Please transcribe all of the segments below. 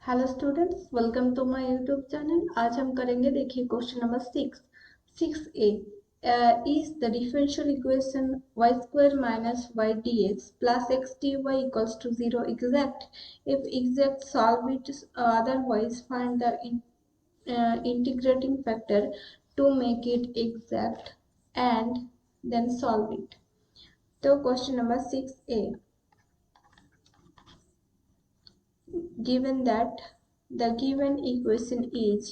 Hello students, welcome to my YouTube channel. आज हम करेंगे, देखिए question number 6 is the differential equation y square minus y D x plus x d Y equals to 0 exact? If exact, solve it, otherwise find the integrating factor to make it exact and then solve it. तो question number 6a, given that the given equation is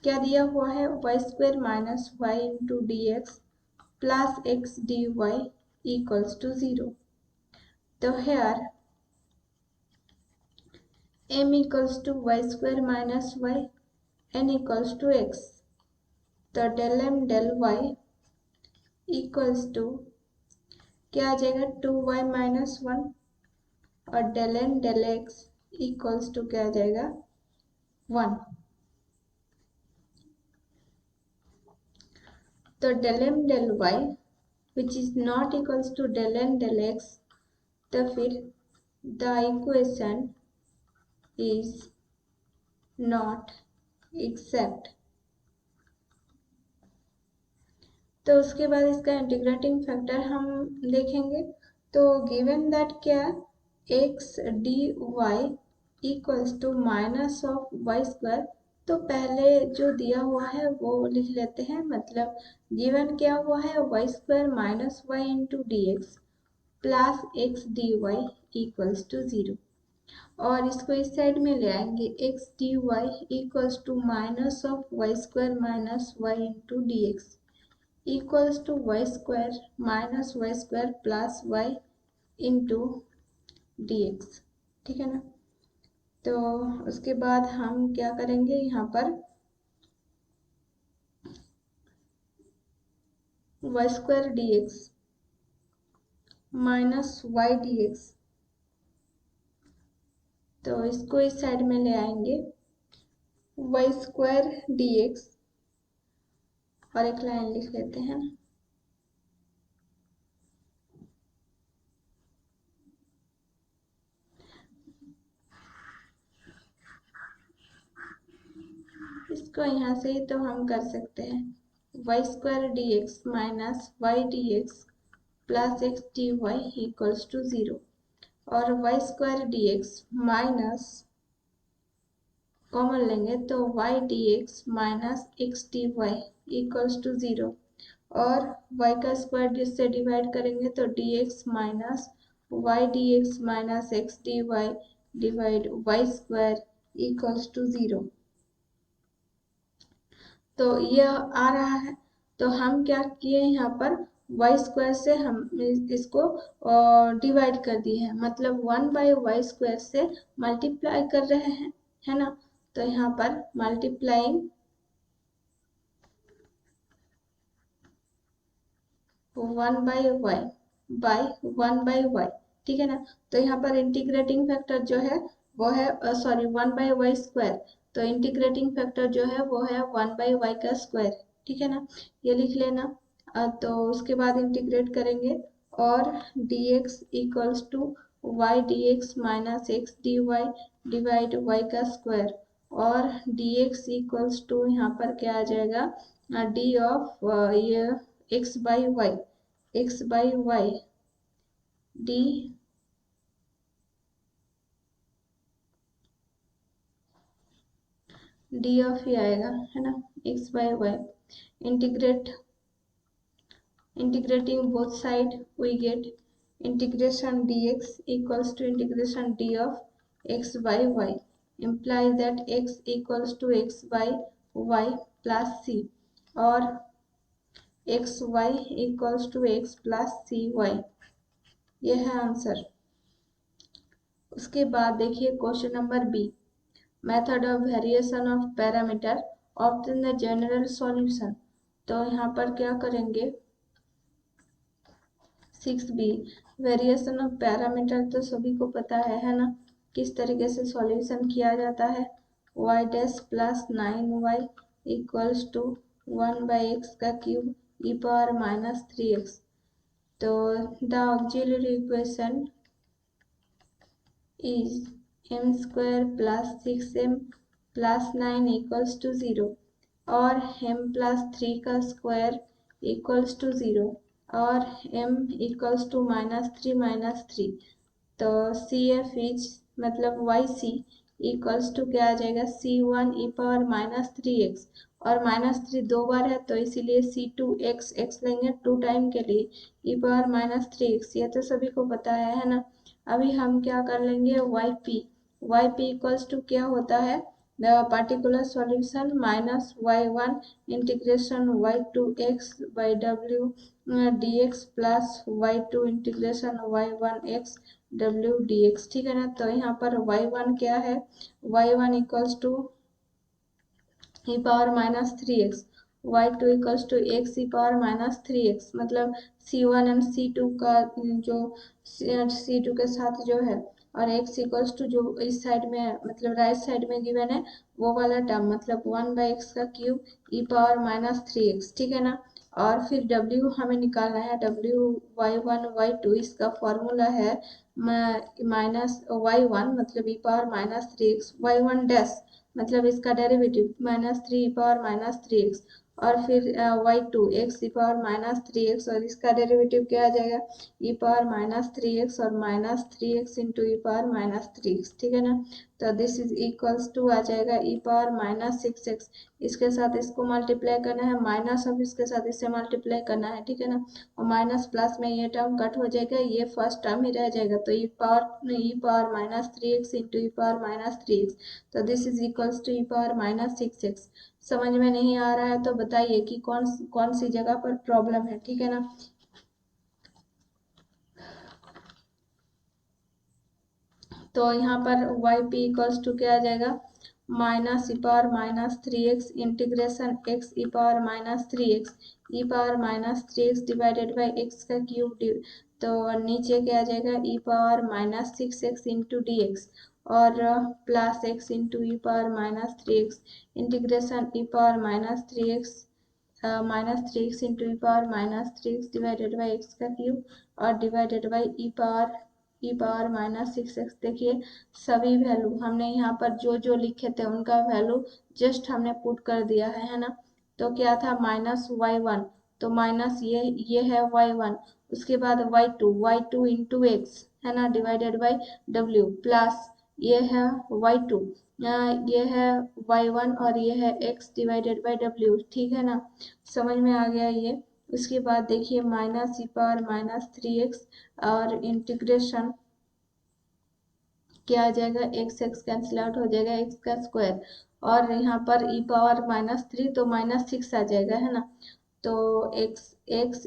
क्या दिया हुआ है, y square minus y into d x plus x d Y equals to 0. तो here m equals to y square minus y, n equals to x. तो del m del y equals to क्या आ जाएगा, 2y minus 1, और del n del x equals to क्या आ जाएगा, 1. तो del m del y which is not equals to del n del x, तो फिर the equation is not exact. तो उसके बाद इसका इंटीग्रेटिंग फैक्टर हम देखेंगे. तो गिवन दैट क्या, x d Y equals to minus of y square. तो पहले जो दिया हुआ है वो लिख लेते हैं. मतलब गिवन क्या हुआ है, y square minus y into d x plus x d Y equals to 0. और इसको इस साइड में ले आएंगे, x d Y equals to minus of y square minus y into d x equals to y square minus y square plus Y into d x. ठीक है ना. तो उसके बाद हम क्या करेंगे, यहाँ पर y square d x minus y D x, तो इसको इस साइड में ले आएंगे, वाई स्क्वायर डी एक्स, और एक लाइन लिख लेते हैं. इसको यहाँ से ही तो हम कर सकते हैं, y square d x minus y D x plus x d Y equals to 0. और y square d x minus common लेंगे तो y D x minus x d Y equals to 0. और y का स्क्वायर जिससे divide करेंगे तो D x minus y D x minus x d y divide y square equals to 0. तो यह आ रहा है. तो हम क्या किए, यहाँ पर वाई स्क्वायर से हम इसको डिवाइड कर दिए हैं. मतलब 1/y स्क्वायर से मल्टीप्लाई कर रहे हैं, है ना. तो यहाँ पर मल्टीप्लाइंग 1/y बाय 1/y. ठीक है ना. तो यहाँ पर इंटीग्रेटिंग फैक्टर जो है वो है, सॉरी, 1/y स्क्वायर. तो इंटीग्रेटिंग फैक्टर जो है वो है 1/y का स्क्वायर. ठीक है ना, ये लिख लेना. तो उसके बाद इंटीग्रेट करेंगे और dx equals to y D x minus x d y divide Y का स्क्वायर. और dx इक्वल्स टू यहाँ पर क्या आ जाएगा, d ऑफ ये x by y d of ही आएगा, है ना, x by y. Integrating both side we get integration dx equals to integration d of x by y, implies that x equals to x by y plus c, और x Y equals to x plus c y. यह है answer. उसके बाद देखिए question number B, method of variation of parameter obtain the general solution. तो यहाँ पर क्या करेंगे, 6b, वेरिएशन ऑफ पैरामीटर तो सभी को पता है ना, किस तरीके से सॉल्यूशन किया जाता है. y dash plus 9y equals to 1/x का cube e power minus 3x. तो the auxiliary equation is m square plus 6m plus 9 equals to 0 और m प्लस 3 का स्क्वायर इक्वल्स टू 0 और m इक्वल्स टू -3 तो C F is मतलब Y C equals to क्या आ जाएगा c1 e⁻−3x और -3 दो बार है तो इसीलिए c2x लेंगे 2 टाइम के लिए e⁻−3x ये तो सभी को पता है ना। अभी हम क्या कर लेंगे yp इक्वल्स टू क्या होता है the particular solution -y1 integration y2x by w dx plus y2 integration y1x w dx। ठीक है ना। तो यहाँ पर y1 क्या है y1 equals to e⁻−3x y2 equals to x e⁻−3x मतलब c1 एंड c2 का जो c2 के साथ जो है और x इक्वल्स टू जो इस साइड में मतलब राइट साइड में गिवन है वो वाला टर्म मतलब 1/x का क्यूब e⁻−3x। ठीक है ना। और फिर w हमें निकालना है w y1 y2 इसका फॉर्मूला है -y1 मतलब e⁻−3x y1 डैश मतलब इसका डेरिवेटिव -3 e⁻−3x और फिर y2 x e⁻−3x और इसका डेरिवेटिव क्या आ जाएगा e⁻−3x और -3x इंटू e⁻−3x। ठीक है ना। तो दिस इज इक्वल्स टू आ जाएगा e⁻−6x इसके साथ इसको मल्टीप्लाई करना है माइनस अब इसके साथ इसे मल्टीप्लाई करना है। ठीक है ना। और माइनस प्लस में ये टर्म कट हो जाएगा ये फर्स्ट टर्म ही रह जाएगा तो e⁻−3x इंटू e⁻−3x तो this is equals to e⁻−6x। समझ में नहीं आ रहा है तो बताइए कि कौन सी जगह पर प्रॉब्लम है। ठीक है ना। तो यहाँ पर yp इक्वल्स टू क्या आ जाएगा -e⁻−3x integration x e⁻−3x divided by x का क्यूब तो नीचे क्या आ जाएगा e⁻−6x इंटू dx और plus x into e⁻−3x integration e⁻−3x -3x into e⁻−3x divided by x का क्यूब और डिवाइडेड बाई e⁻−6x। देखिए सभी वैल्यू हमने यहाँ पर जो जो लिखे थे उनका वैल्यू जस्ट हमने पुट कर दिया है ना। तो क्या था -y1 तो माइनस ये है y1 उसके बाद y2 इंटू एक्स है ना डिवाइडेड बाई w प्लस ये है y2 ये है y1 और ये है x डिवाइडेड बाई w। ठीक है ना। समझ में आ गया ये। उसके बाद देखिए -e⁻−3x और इंटीग्रेशन क्या आ जाएगा x कैंसिल आउट हो जाएगा x का स्क्वायर और यहाँ पर e⁻−3 तो -6 आ जाएगा है ना। तो x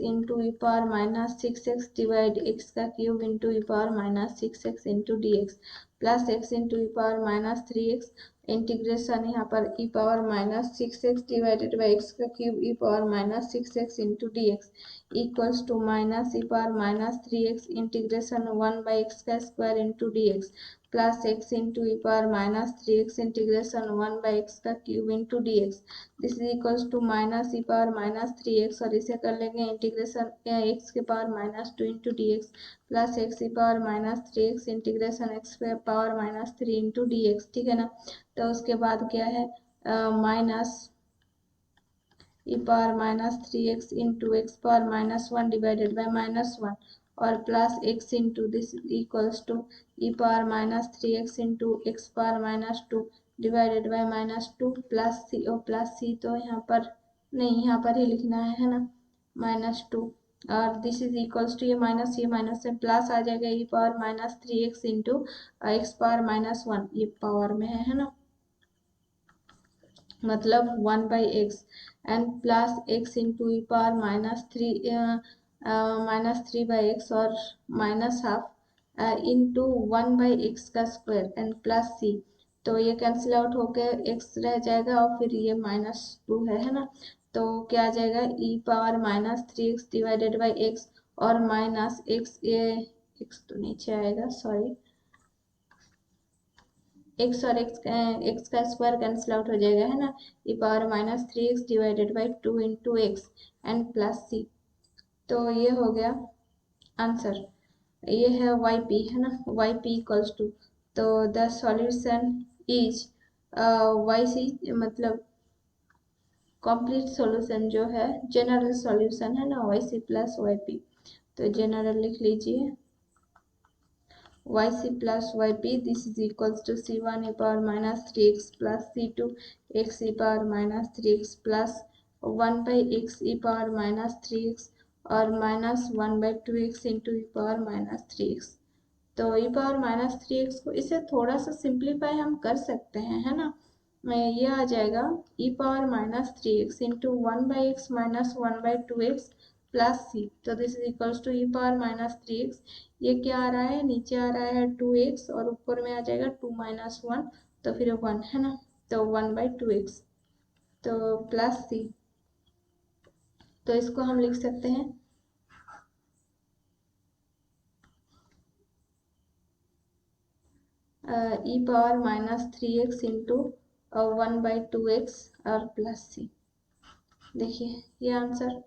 into e⁻−6x divide x का cube into e⁻−6x into dx plus x into e⁻−3x integration यहाँ पर e⁻−6x डिवाइडेड बाई x का cube e⁻−6x into dx equals to -e⁻−3x integration 1/x का square into dx plus x into e⁻−3x integration 1/x का cube into dx this is equals to -e⁻−3x और इसे कर लेंगे integration x के power -2 into dx plus x की power -3x integration x के power -3 into dx। ठीक है ना। तो उसके बाद क्या है minus e⁻−3x into x power -1 divided by -1 और plus x into this equals to e⁻−3x into x power -2 divided by -2 plus C तो यहाँ पर नहीं यहाँ पर ही लिखना है ना -2 और दिस इज इक्वल्स टू ये माइनस से प्लस आ जाएगा e⁻−3x इंटू x पावर -1 ये पावर में है ना मतलब 1/x and plus x into e⁻−3/x और -12 इंटू 1/x का स्क्वायर एंड प्लस c तो ये कैंसिल आउट होकर x रह जाएगा और फिर ये -2 है ना। तो क्या आ जाएगा e⁻−3x डिवाइडेड बाई x और माइनस x ये x तो नीचे आएगा सॉरी x और x का स्क्वायर कैंसिल आउट हो जाएगा है ना e⁻−3x divided by 2 into x and plus c तो ये हो गया आंसर ये है वाई पी है ना, वाई पी इक्वल्स टू, तो the solution is Y C, मतलब कंप्लीट सॉल्यूशन जो है जनरल सॉल्यूशन है ना Y C plus Y P, तो जनरल लिख लीजिए yc plus yp, this is equals to c1 e power minus 3x plus c2 x e power minus 3x plus 1 by x e power minus 3x और minus 1 by 2x into e power minus 3x। तो e power minus 3x को इसे थोड़ा सा simplify हम कर सकते हैं, है ना। ये आ जाएगा e power minus 3x into 1/x minus 1/2x plus C, तो this is equals to e power minus 3x, ये क्या आ रहा है, नीचे आ रहा है 2x और ऊपर में आ जाएगा 2 माइनस 1, तो फिर 1 है ना, तो 1/2x, तो प्लस सी, तो इसको हम लिख सकते हैं e power minus 3x into 1/2x और प्लस सी। देखिए ये आंसर,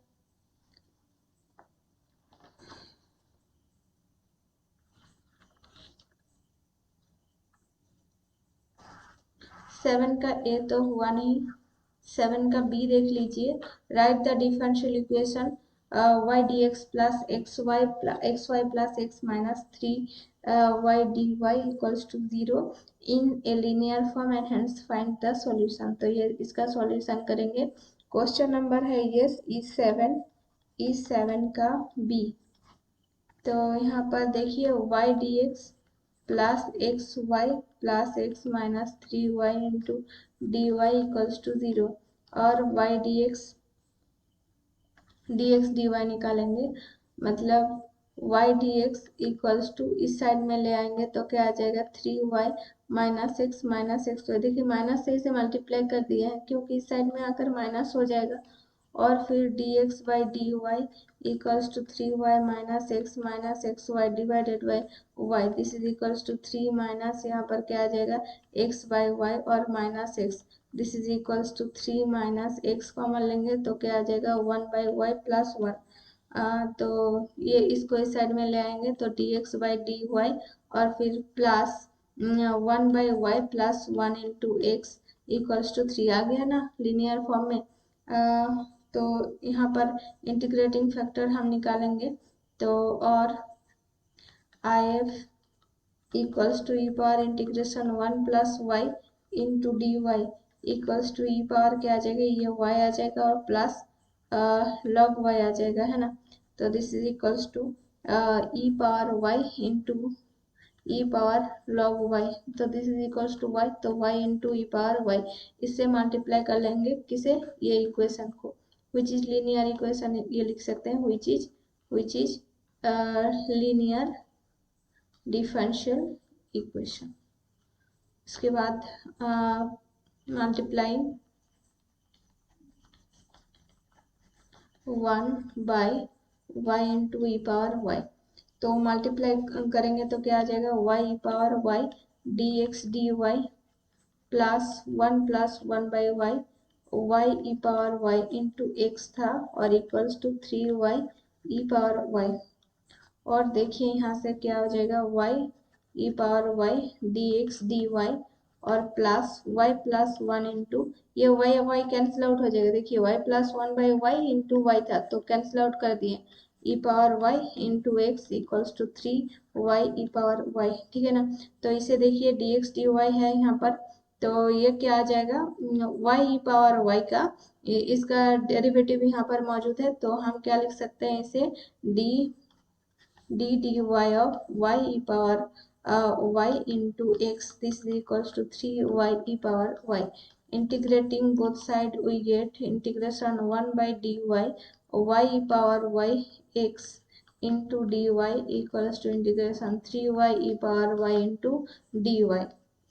सेवन का ए तो हुआ नहीं, सेवन का बी देख लीजिए, write the differential equation Y D x plus x Y plus X minus 3 Y D Y equals to 0 in a linear form and hence find the solution. तो ये इसका सॉल्यूशन करेंगे, क्वेश्चन नंबर है yes ई7 का B. तो यहाँ पर देखिए Y D x plus x Y plus X minus 3y into D Y equals to 0 और Y D x d Y निकालेंगे, मतलब Y D x equals to इस साइड में ले आएंगे तो क्या आ जाएगा 3y माइनस एक्स, तो देखिए माइनस से मल्टीप्लाई कर दिया है क्योंकि इस साइड में आकर माइनस हो जाएगा, और फिर D X by D Y equals to 3y minus x Y divided by Y, this is equals to 3 minus यहाँ पर क्या आ जाएगा x बाई वाई और minus X, this is equals to 3 minus X common लेंगे तो क्या आ जाएगा 1 बाई वाई प्लस 1, तो ये इसको इस साइड में ले आएंगे तो D X by D Y और फिर plus 1 by Y plus 1 into x equals to 3 आ गया ना लीनियर फॉर्म में। तो यहाँ पर इंटीग्रेटिंग फैक्टर हम निकालेंगे, तो और I F equals to E power integration 1 plus Y into D Y equals to E power क्या आ जाएगा, ये वाई आ जाएगा और प्लस लॉग वाई आ जाएगा, है ना। तो this is equals to E power y into E power log y, तो this is equals to y, तो वाई इंटू ई पावर वाई, इससे मल्टीप्लाई कर लेंगे किसे, ये इक्वेशन को, विच इज लीनियर इक्वेशन, ये लिख सकते हैं which is linear differential equation. इसके बाद multiplying 1 by y into E power y, तो मल्टीप्लाई करेंगे तो क्या आ जाएगा y power y d x d Y plus 1 plus 1 by y y e power y into x था और equals to 3y e power y, और देखिए यहाँ से क्या हो जाएगा y e power y D x d Y और प्लस y प्लस 1 इंटू ये y कैंसिल आउट हो जाएगा, देखिए y plus 1 by y into y था तो कैंसिल आउट कर दिए, e power y into x equals to 3y e power y, ठीक है ना। तो इसे देखिए डी एक्स डी वाई है यहाँ पर, तो ये क्या आ जाएगा y ई पावर वाई का इसका डेरिवेटिव यहाँ पर मौजूद है, तो हम क्या लिख सकते हैं इसे dy of y e power y into x, this is equals to 3y e power y, integrating both side we get integration 1 by dy y e power y x into dy equals to integration 3y e power y into dy,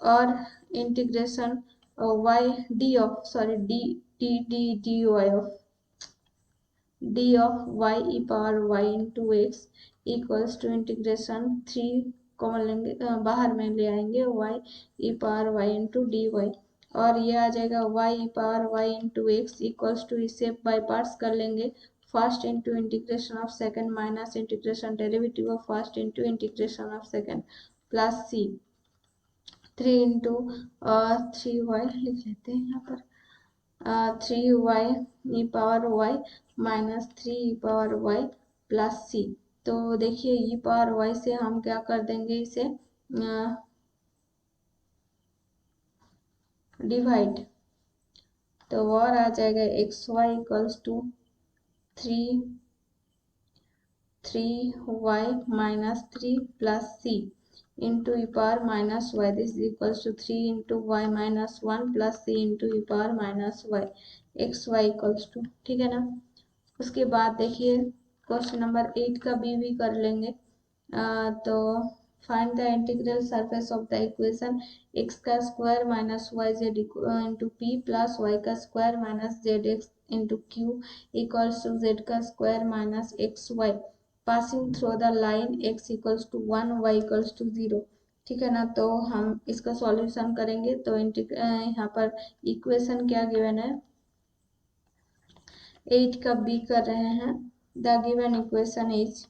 और integration y d of dy of d of y e power y into x equals to integration 3 common लेंगे, बाहर में ले आएंगे y e power y into D Y, और ये आ जाएगा y e power y into x equals to इसे बाई पार्ट्स कर लेंगे first into integration of second minus integration derivative of first into integration of second plus c 3 into 3y लिख लेते हैं यहाँ पर 3y e power y minus 3 ई power y plus c। तो देखिए ई पावर y से हम क्या कर देंगे इसे डिवाइड, तो और आ जाएगा X Y equals to 3y minus 3 plus c into E power minus Y, this is equals to 3 into Y minus 1 plus c into E power minus Y, X Y equals to, ठीक है ना। उसके बाद देखिए question number 8 का भी कर लेंगे। तो find the integral surface of the equation x का square minus Y z into p plus Y का square minus Z x into q equals to z का square minus x y passing through the line x equals to 1 y equals to 0, ठीक है ना। तो हम इसका solution करेंगे। तो यहाँ पर इक्वेशन क्या गिवन है, 8 का बी कर रहे हैं। The given equation is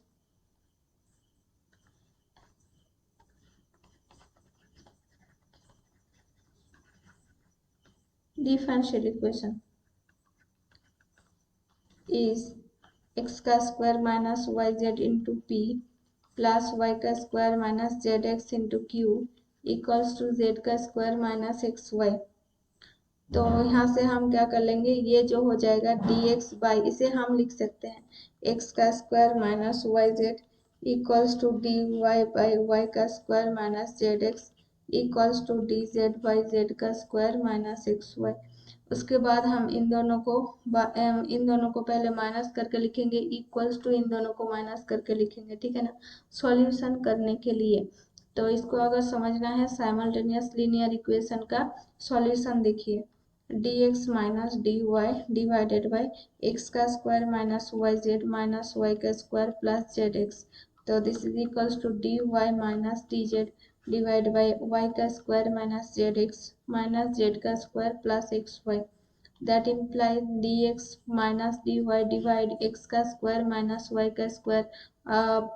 differential equation is x का square minus Y z into p plus Y का square minus Z x into q equals to z का स्क्वायर माइनस एक्स वाई। तो यहाँ से हम क्या कर लेंगे, ये जो हो जाएगा dx बाई, इसे हम लिख सकते हैं x का square minus Y z equals to dy by y का square minus Z x equals to dz by z का स्क्वायर माइनस एक्स वाई। उसके बाद हम इन दोनों को पहले माइनस करके लिखेंगे, इक्वल्स टू इन दोनों को माइनस करके लिखेंगे, ठीक है ना, सॉल्यूशन करने के लिए। तो इसको अगर समझना है साइमल्टेनियस लीनियर इक्वेशन का सॉल्यूशन, देखिए dx minus dy divided by x का square minus Y Z minus y का स्क्वायर प्लस जेड एक्स। तो this is equals to dy minus dz divide by y का square minus Z x minus Z का square plus x y. That implies dx minus dy divide x का square minus y का square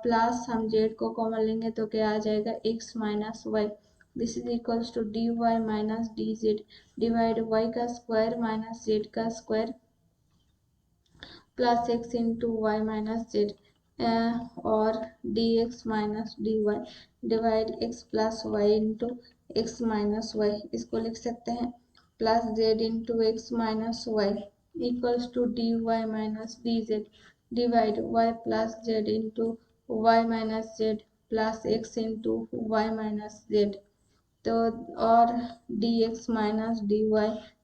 plus हम z को common लेंगे तो क्या आ जाएगा x minus Y. This is equals to dy minus dz divide Y का स्क्वायर माइनस जेड का square plus X into Y minus Z और dx minus dy divide X plus Y into X minus Y, इसको लिख सकते हैं plus Z into X minus Y equals to dy minus dz divide Y plus Z into Y minus Z plus X into Y minus Z. तो और dx minus dy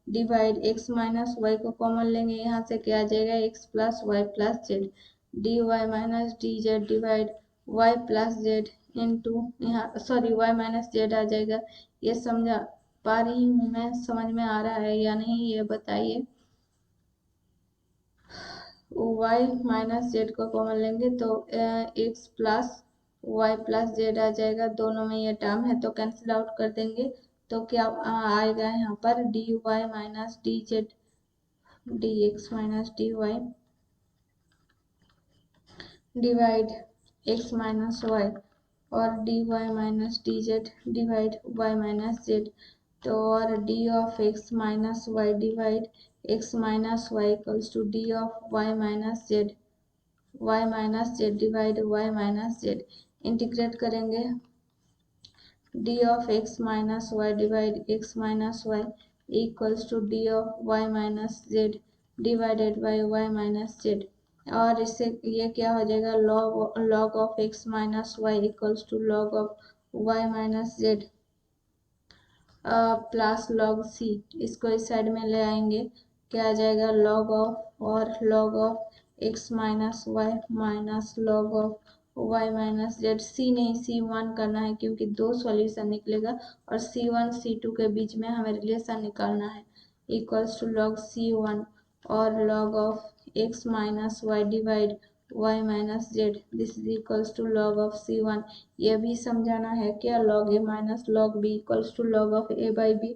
divide x minus Y को common लेंगे, यहाँ से क्या आ जाएगा x plus Y plus Z dy minus dz divide y plus Z into यहाँ सॉरी y माइनस जेड आ जाएगा। ये समझा पा रही हूँ मैं, समझ में आ रहा है या नहीं ये बताइए। y माइनस जेड को कॉमन लेंगे तो x plus Y plus z आ जाएगा, दोनों में ये टर्म है तो कैंसिल आउट कर देंगे। तो क्या आएगा यहाँ पर dy minus D Z dx minus dy divide x minus Y और dy minus dz divide y minus Z. तो और d of x minus Y divide x minus Y equals to d of y minus Z divide y minus Z. Integrate करेंगे d of x minus Y divide x minus Y equals to d of y minus Z divided by y minus Z. और इससे ये क्या हो जाएगा, log of x minus Y equals to log of y minus Z plus log c। इसको इस side में ले आएंगे, क्या आ जाएगा लॉग ऑफ और log of x minus Y minus log of y minus Z. c नहीं c1 करना है क्योंकि दो सॉल्यूशन निकलेगा और c1 c2 के बीच में हमें रिलेशन निकालना है, इक्वल्स टू लॉग c1 और log of x minus Y divide y minus Z, this is equals to log of c1। ये भी समझाना है क्या, log a minus log b equals to log of a by B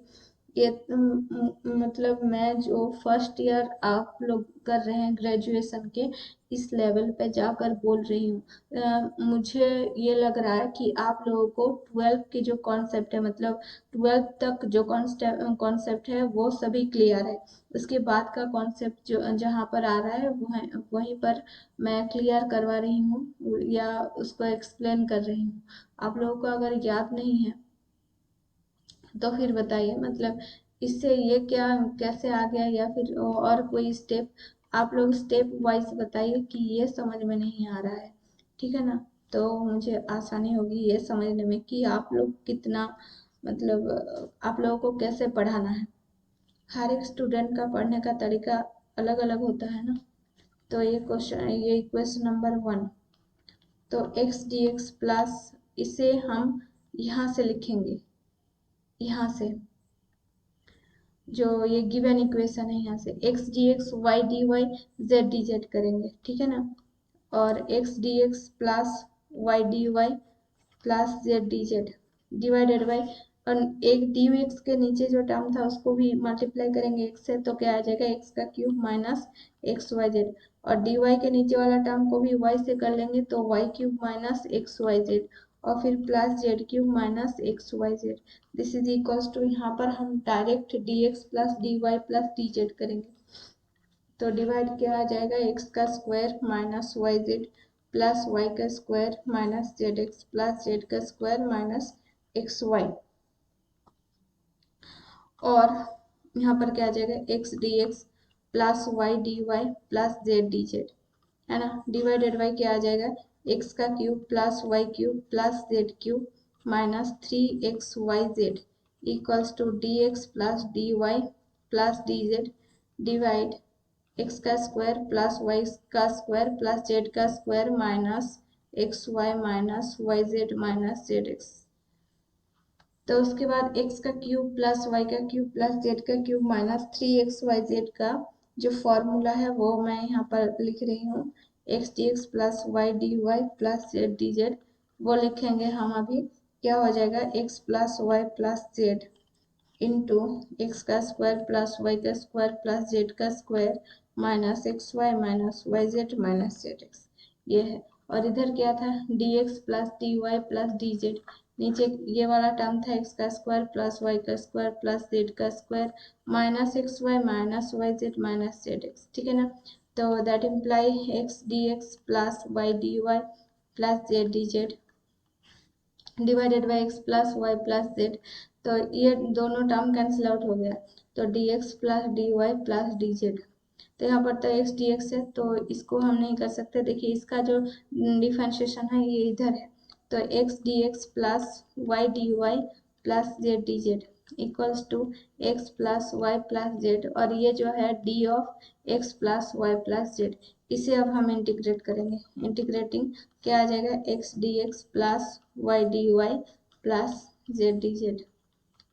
ये मतलब मैं जो फर्स्ट ईयर आप लोग कर रहे हैं ग्रेजुएशन के इस लेवल पे जाकर बोल रही हूँ। मुझे ये लग रहा है कि आप लोगों को 12th की जो कॉन्सेप्ट है, मतलब 12th तक जो कॉन्सेप्ट है वो सभी क्लियर है। उसके बाद का कॉन्सेप्ट जो जहाँ पर आ रहा है वहीं पर मैं क्लियर करवा रही हूँ या उसको एक्सप्लेन कर रही हूँ। आप लोगों को अगर याद नहीं है तो फिर बताइए, मतलब इससे ये क्या कैसे आ गया, या फिर और कोई स्टेप आप लोग स्टेप वाइज बताइए कि ये समझ में नहीं आ रहा है, ठीक है ना। तो मुझे आसानी होगी ये समझने में कि आप लोग कितना, मतलब आप लोगों को कैसे पढ़ाना है। हर एक स्टूडेंट का पढ़ने का तरीका अलग अलग होता है ना। तो ये इक्वेशन नंबर 1, तो एक्स डी एक्स प्लस, इसे हम यहाँ से लिखेंगे, यहाँ से जो ये गिवन इक्वेशन है यहाँ से X D X Y D Y Z D Z करेंगे, ठीक है ना। और X D x plus Y D Y plus Z D Z divided by, और एक डी एक्स के नीचे जो टर्म था उसको भी मल्टीप्लाई करेंगे एक्स से, तो क्या आ जाएगा एक्स का cube minus x Y Z, और डी वाई के नीचे वाला टर्म को भी वाई से कर लेंगे तो y cube minus x Y Z, और फिर plus Z cube minus x Y z. This is equals to, यहाँ पर हम direct d x plus D Y plus D Z करेंगे, तो डिवाइड क्या आ जाएगा एक्स का square minus Y Z plus Y का square minus Z x plus Z का स्क्वायर माइनस एक्स वाई, और यहाँ पर क्या आ जाएगा x D x plus Y D Y plus Z D Z, है ना। डिवाइडेड बाई क्या आ जाएगा एक्स का cube plus Y cube plus Z cube minus 3xyz equals to D x plus D Y plus D Z divide x का square plus Y का square plus Z का square minus x Y minus Y Z minus Z x. तो उसके बाद x का cube plus y का cube plus z का cube minus 3xyz का जो फॉर्मूला है वो मैं यहाँ पर लिख रही हूँ, X D x plus Y D Y plus Z D Z, वो लिखेंगे हम अभी। क्या हो जाएगा x plus Y plus Z into X का स्क्वायर प्लस वाई का स्क्वायर प्लस जेड का square minus x Y minus Y Z minus Z X, ये है। और इधर क्या था D x plus D Y plus D Z, नीचे ये वाला टर्म था एक्स का स्क्वायर प्लस वाई का स्क्वायर प्लस जेड का square minus x Y minus Y Z minus Z X, ठीक है ना। तो that imply X D x plus Y D Y plus Z D Z divided by X plus Y plus Z, तो ये दोनों term cancel out हो गया, तो D x plus D Y plus D Z, तो यहाँ पर तो एक्स डी एक्स है तो इसको हम नहीं कर सकते। देखिए इसका जो डिफरेंशिएशन है ये इधर है, तो X D x plus Y D Y plus Z D Z equals to x plus Y plus Z, और ये जो है D of X plus Y plus Z, इसे अब हम इंटीग्रेट करेंगे। इंटीग्रेटिंग क्या आ जाएगा x D x plus Y D Y plus Z D Z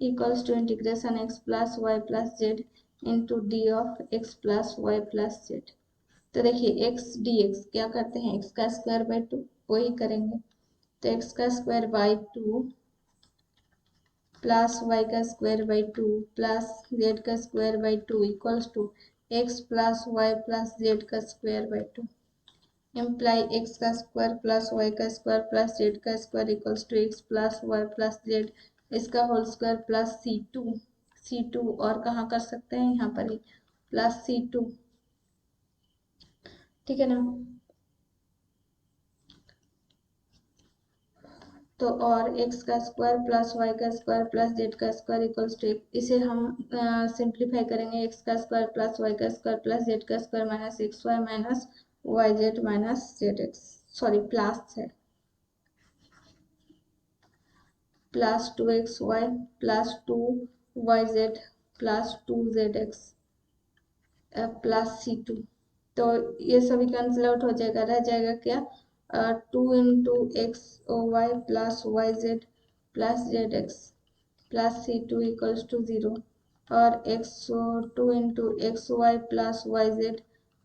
equals to integration X plus Y plus Z into D of X plus Y plus Z. तो देखिए x D x क्या करते हैं x का square by 2 वही करेंगे, तो x का स्क्वायर बाई 2 प्लस वाई का स्क्वायर बाई 2 प्लस जेड का square by 2 equals to x plus Y plus Z का स्क्वायर बाई 2, इम्प्लाई एक्स का स्क्वायर प्लस वाई का स्क्वायर प्लस जेड का square equals to x plus Y plus z इसका whole square plus c two और कहाँ कर सकते हैं यहाँ पर ही प्लस C2, ठीक है ना। तो और एक्स का स्क्वायर प्लस वाई का स्क्वायर प्लस जेड का स्क्वायर इक्वल्स टू, इसे हम सिंप्लीफाई करेंगे एक्स का स्क्वायर प्लस वाई का स्क्वायर प्लस जेड का square minus x Y minus Y Z minus Z x, sorry plus है plus 2xy plus 2yz plus 2zx plus C2, तो ये सभी कैंसिल आउट हो जाएगा, रह जाएगा क्या 2 into x Y plus Y Z plus Z x plus C2 equals to 0, और X 2 into x Y plus Y Z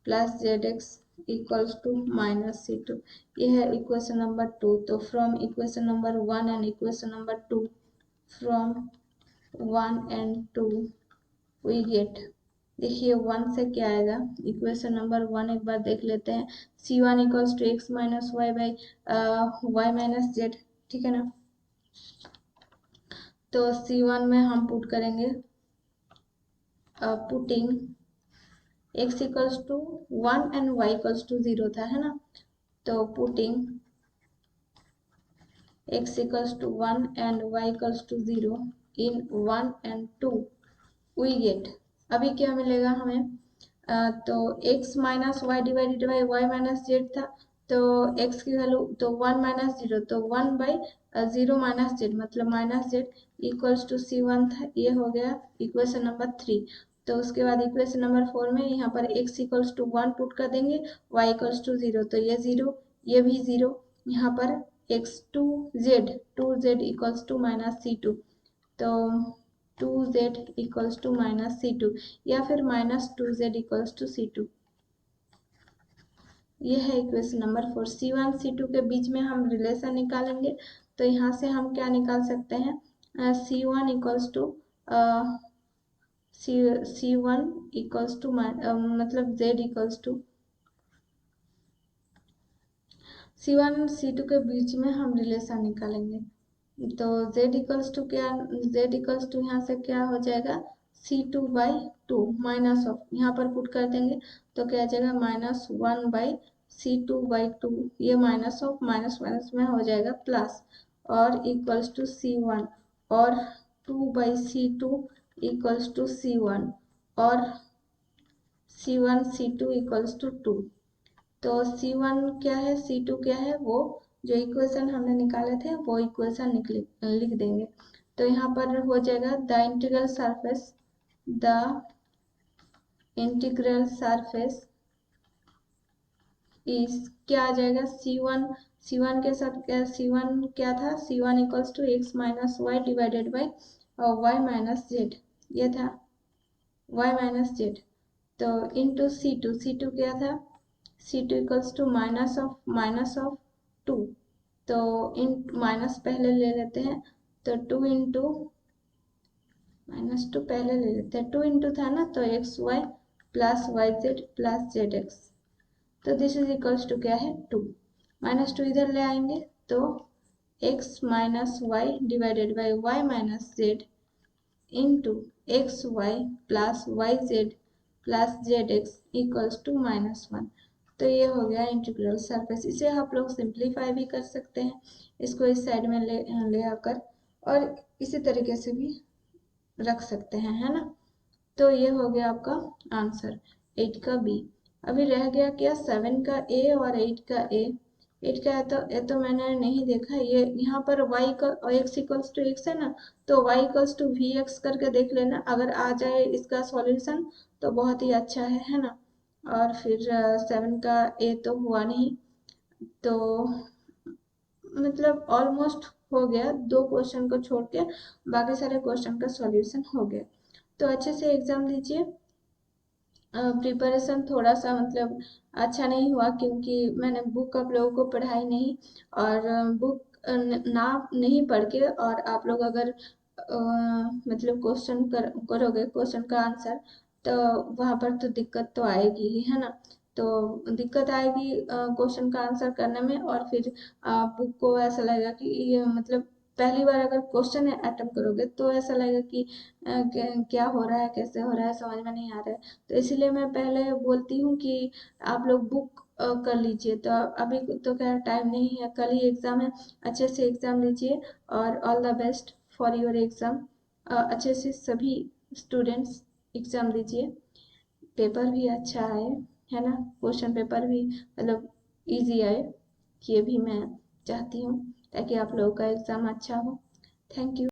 plus Z x equals to minus C2, ये है इक्वेशन नंबर 2। तो from equation number 1 and equation number 2, from 1 and 2 we get, देखिए 1 से क्या आएगा, equation number 1 एक बार देख लेते हैं। c1 equals to X minus Y by Y minus Z, ठीक है ना। तो c1 में हम पुट करेंगे, putting x equals to 1 and y equals to 0 था, है ना। तो putting x equals to 1 and y equals to 0 in 1 and 2 we get, अभी क्या मिलेगा हमें, तो x minus Y divided by Y minus Z था, तो x की वैल्यू तो 1 माइनस 0, तो 1 बाई 0 माइनस जेड मतलब minus Z equals to c1 था, ये हो गया इक्वेशन नंबर 3। तो उसके बाद इक्वेशन नंबर 4 में यहाँ पर x इक्वल्स टू 1 पुट कर देंगे, y इक्वल्स टू 0, तो ये 0, ये भी 0, यहाँ पर x 2z equals to minus c2, तो 2z equals to minus c2 या फिर minus 2z equals to c2, ये है इक्वेशन नंबर 4। c1 c2 के बीच में हम रिलेशन निकालेंगे, तो यहाँ से हम क्या निकाल सकते हैं, c1 equals to c1 equals to मतलब z equals to c1 c2 के बीच में हम रिलेशन निकालेंगे, तो z इक्वल्स टू क्या, z इक्वल्स टू यहाँ से क्या हो जाएगा, c2 बाई 2 माइनस ऑफ, यहाँ पर पुट कर देंगे तो क्या आ जाएगा माइनस 1 बाई c2 बाई 2, ये माइनस ऑफ माइनस माइनस में हो जाएगा प्लस, और इक्वल्स टू c1 और 2 by c2 equals to c1 और c1 c2 इक्वल्स टू 2। तो c1 क्या है, c2 क्या है, वो जो इक्वेशन हमने निकाले थे वो इक्वेशन लिख देंगे। तो यहाँ पर हो जाएगा द इंटीग्रल सरफेस इस क्या आ जाएगा, c1 के साथ क्या, c1 क्या था, c1 equals to X minus Y divided by Y minus Z, ये था y माइनस जेड, तो इंटू c2 क्या था, c2 equals to minus of 2, तो इन माइनस पहले ले लेते हैं, तो 2 इंटू माइनस 2 पहले ले लेते हैं, 2 इंटू था ना, तो X Y plus Y Z plus Z x, तो दिस इज इक्वल्स टू क्या है 2, माइनस 2 इधर ले आएंगे तो x minus Y divided by Y minus z into x Y plus Y Z plus Z x equals to -1। तो ये हो गया इंटीग्रल सरफेस। इसे आप लोग सिंप्लीफाई भी कर सकते हैं, इसको इस साइड में ले आकर, और इसी तरीके से भी रख सकते हैं, है ना। तो ये हो गया आपका आंसर 8 का बी। अभी रह गया क्या, 7 का ए और 8 का ए। 8 का ये तो मैंने नहीं देखा, ये यहाँ पर y का x इक्वल्स टू x है ना, तो y equals to v x करके देख लेना, अगर आ जाए इसका सॉल्यूशन तो बहुत ही अच्छा है ना। और फिर 7 का ए तो हुआ नहीं, तो मतलब ऑलमोस्ट हो गया, 2 क्वेश्चन को छोड़ के बाकी सारे क्वेश्चन का सॉल्यूशन हो गया। तो अच्छे से एग्जाम दीजिए। प्रिपरेशन थोड़ा सा मतलब अच्छा नहीं हुआ, क्योंकि मैंने बुक आप लोगों को पढ़ाई नहीं, और बुक ना नहीं पढ़ के, और आप लोग अगर मतलब क्वेश्चन करोगे क्वेश्चन का आंसर, तो वहाँ पर तो दिक्कत तो आएगी ही, है ना। तो दिक्कत आएगी क्वेश्चन का आंसर करने में, और फिर बुक को ऐसा लगेगा कि ये मतलब पहली बार अगर क्वेश्चन अटेम्प्ट करोगे तो ऐसा लगेगा कि क्या हो रहा है, कैसे हो रहा है, समझ में नहीं आ रहा है। तो इसलिए मैं पहले बोलती हूँ कि आप लोग बुक कर लीजिए। तो अभी तो क्या टाइम नहीं है, कल ही एग्ज़ाम है, अच्छे से एग्ज़ाम लीजिए, और all the best for your exam. अच्छे से सभी स्टूडेंट्स एग्ज़ाम दीजिए, पेपर भी अच्छा आए, है ना, क्वेश्चन पेपर भी मतलब इजी आए, ये भी मैं चाहती हूँ, ताकि आप लोगों का एग्ज़ाम अच्छा हो। Thank you.